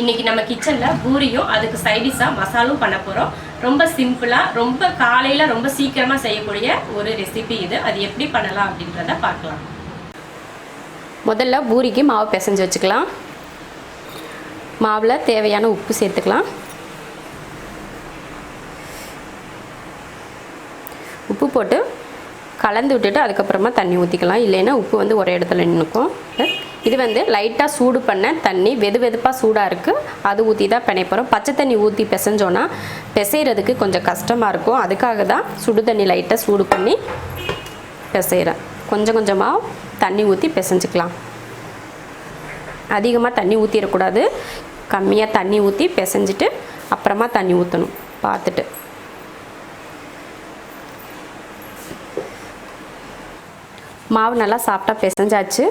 இன்னைக்கு நம்ம கிச்சன்ல பூரியும் அதுக்கு சைடிஷா மசாலும் பண்ண போறோம். ரொம்ப சிம்பிளா ரொம்ப காலையில ரொம்ப சீக்கிரமா செய்யக்கூடிய ஒரு ரெசிபி இது. அது எப்படி பண்ணலாம் அப்படின்றத பார்க்கலாம். முதல்ல பூரிக்கு மாவு பிசைஞ்சு வச்சுக்கலாம். மாவில் தேவையான உப்பு சேர்த்துக்கலாம். உப்பு போட்டு கலந்து விட்டுட்டு அதுக்கப்புறமா தண்ணி ஊற்றிக்கலாம். இல்லைன்னா உப்பு வந்து ஒரே இடத்துல நின்றுக்கும். இது வந்து லைட்டாக சூடு பண்ண தண்ணி, வெது வெதுப்பாக சூடாக இருக்குது, அது ஊற்றி தான் பிணைய போகிறோம். பச்சை தண்ணி ஊற்றி பிசைஞ்சோன்னா பிசைகிறதுக்கு கொஞ்சம் கஷ்டமாக இருக்கும். அதுக்காக தான் சுடு தண்ணி லைட்டாக சூடு பண்ணி பிசைகிறேன். கொஞ்சம் கொஞ்சமாக தண்ணி ஊற்றி பிசைஞ்சிக்கலாம். அதிகமாக தண்ணி ஊற்றிடக்கூடாது. கம்மியாக தண்ணி ஊற்றி பிசைஞ்சிட்டு அப்புறமா தண்ணி ஊற்றணும் பார்த்துட்டு. மாவு நல்லா சாஃப்டாக பிசைஞ்சாச்சு.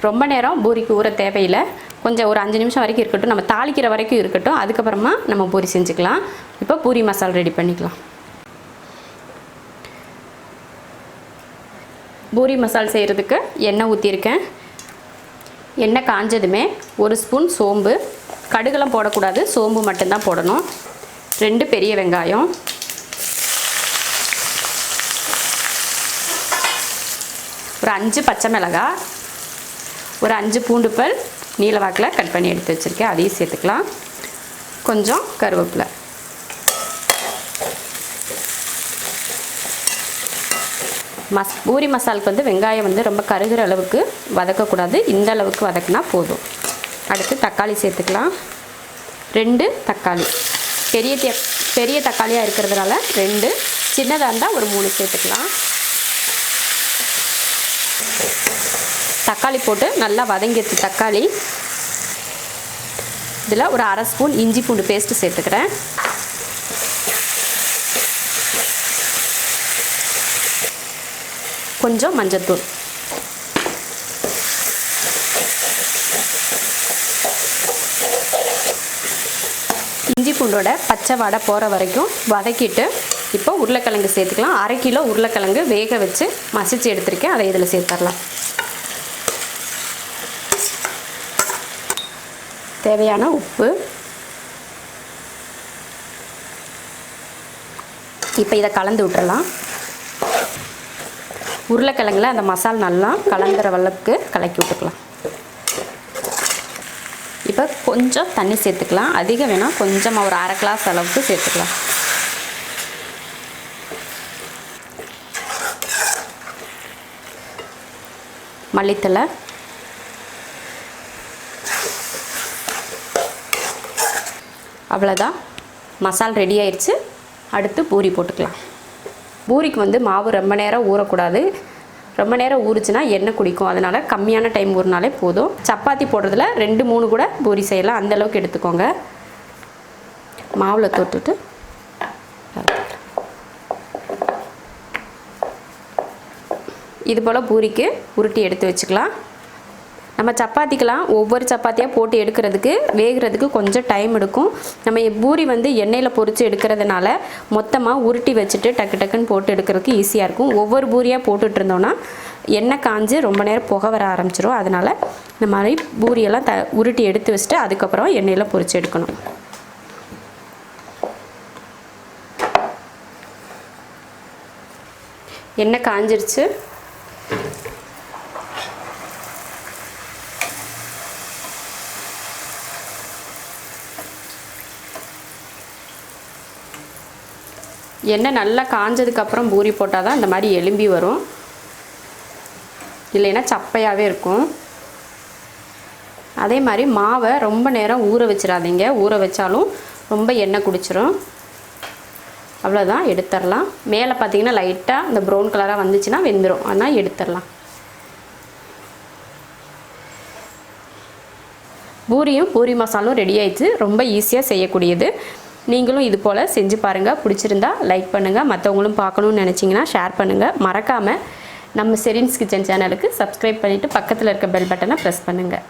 ரொம்ப நேரம் பூரிக்கு ஊற தேவையில்லை. கொஞ்சம் ஒரு 5 நிமிஷம் வரைக்கும் இருக்கட்டும். நம்ம தாளிக்கிற வரைக்கும் இருக்கட்டும். அதுக்கப்புறமா நம்ம பூரி செஞ்சுக்கலாம். இப்போ பூரி மசாலா ரெடி பண்ணிக்கலாம். பூரி மசாலா செய்கிறதுக்கு எண்ணெய் ஊற்றிருக்கேன். எண்ணெய் காஞ்சதுமே 1 ஸ்பூன் சோம்பு, கடுகெல்லாம் போடக்கூடாது, சோம்பு மட்டும்தான் போடணும். 2 பெரிய வெங்காயம், ஒரு 5 பச்சை மிளகாய், ஒரு 5 பூண்டு பல் நீல வாக்கில் கட் பண்ணி எடுத்து வச்சுருக்கேன், அதையும் சேர்த்துக்கலாம். கொஞ்சம் கருவேப்பிலை. பூரி மசாலுக்கு வந்து வெங்காயம் வந்து ரொம்ப கருகிற அளவுக்கு வதக்கக்கூடாது. இந்த அளவுக்கு வதக்கினா போதும். அடுத்து தக்காளி சேர்த்துக்கலாம். 2 தக்காளி, பெரிய தக்காளியாக இருக்கிறதுனால 2, சின்னதாக இருந்தால் ஒரு 3 சேர்த்துக்கலாம். தக்காளி போட்டு நல்லா வதங்கிடுச்சு தக்காளி. இதில் ஒரு 1/2 ஸ்பூன் இஞ்சி பூண்டு பேஸ்ட்டு சேர்த்துக்கிறேன். கொஞ்சம் மஞ்சள்தூள். இஞ்சி பூண்டோட பச்சை வாடை போகிற வரைக்கும் வதக்கிட்டு இப்போ உருளைக்கிழங்கு சேர்த்துக்கலாம். 1/2 கிலோ உருளைக்கிழங்கு வேக வச்சு மசிச்சு எடுத்துருக்கேன், அதை இதில் சேர்த்துடலாம். தேவையான உப்பு. இப்போ இதை கலந்து விட்டுறலாம். உருளைக்கிழங்குல அந்த மசாலா நல்லா கலந்துற அளவுக்கு கலக்கி விட்டுக்கலாம். இப்போ கொஞ்சம் தண்ணி சேர்த்துக்கலாம். அதிகம் வேணால் கொஞ்சமாக ஒரு 1/2 கிளாஸ் அளவுக்கு சேர்த்துக்கலாம். மல்லித்தலை, அவ்வளோதான். மசாலா ரெடி ஆயிடுச்சு. அடுத்து பூரி போட்டுக்கலாம். பூரிக்கு வந்து மாவு ரொம்ப நேரம் ஊறக்கூடாது. ரொம்ப நேரம் ஊறிச்சுன்னா எண்ணெய் குடிக்கும். அதனால் கம்மியான டைம் ஊறினாலே போதும். சப்பாத்தி போடுறதுல 2-3 கூட பூரி செய்யலாம். அந்தளவுக்கு எடுத்துக்கோங்க. மாவில் தொட்டுட்டு இது போல் பூரிக்கு உருட்டி எடுத்து வச்சுக்கலாம். நம்ம சப்பாத்திக்கெலாம் ஒவ்வொரு சப்பாத்தியாக போட்டு எடுக்கிறதுக்கு வேகிறதுக்கு கொஞ்சம் டைம் எடுக்கும். நம்ம பூரி வந்து எண்ணெயில் பொரித்து எடுக்கிறதுனால மொத்தமாக உருட்டி வச்சுட்டு டக்கு டக்குன்னு போட்டு எடுக்கிறதுக்கு ஈஸியாக இருக்கும். ஒவ்வொரு பூரியாக போட்டுட்டு இருந்தோன்னா எண்ணெய் காஞ்சு ரொம்ப நேரம் புகை வர ஆரம்பிச்சிடும். அதனால் இந்த மாதிரி பூரியெல்லாம் உருட்டி எடுத்து வச்சுட்டு அதுக்கப்புறம் எண்ணெயில் பொரித்து எடுக்கணும். எண்ணெய் காஞ்சிருச்சு. எண்ணெய் நல்லா காஞ்சதுக்கப்புறம் பூரி போட்டால் தான் இந்த மாதிரி எலும்பி வரும். இல்லைன்னா சப்பையாகவே இருக்கும். அதே மாதிரி மாவை ரொம்ப நேரம் ஊற வச்சிடாதீங்க. ஊற வச்சாலும் ரொம்ப எண்ணெய் குடிச்சிரும். அவ்வளோதான், எடுத்துடலாம். மேலே பார்த்தீங்கன்னா லைட்டாக இந்த ப்ரௌன் கலராக வந்துச்சுன்னா வெந்துடும். ஆனால் எடுத்துடலாம். பூரியும் பூரி மசாலும் ரெடி ஆயிடுச்சு. ரொம்ப ஈஸியாக செய்யக்கூடியது. நீங்களும் இது போல் செஞ்சு பாருங்கள். பிடிச்சிருந்தா லைக் பண்ணுங்கள். மற்றவங்களும் பார்க்கணுன்னு நினச்சிங்கன்னா ஷேர் பண்ணுங்கள். மறக்காமல் நம்ம ஷெரின்ஸ் கிச்சன் சேனலுக்கு சப்ஸ்கிரைப் பண்ணிவிட்டு பக்கத்தில் இருக்க பெல் பட்டனை ப்ரெஸ் பண்ணுங்கள்.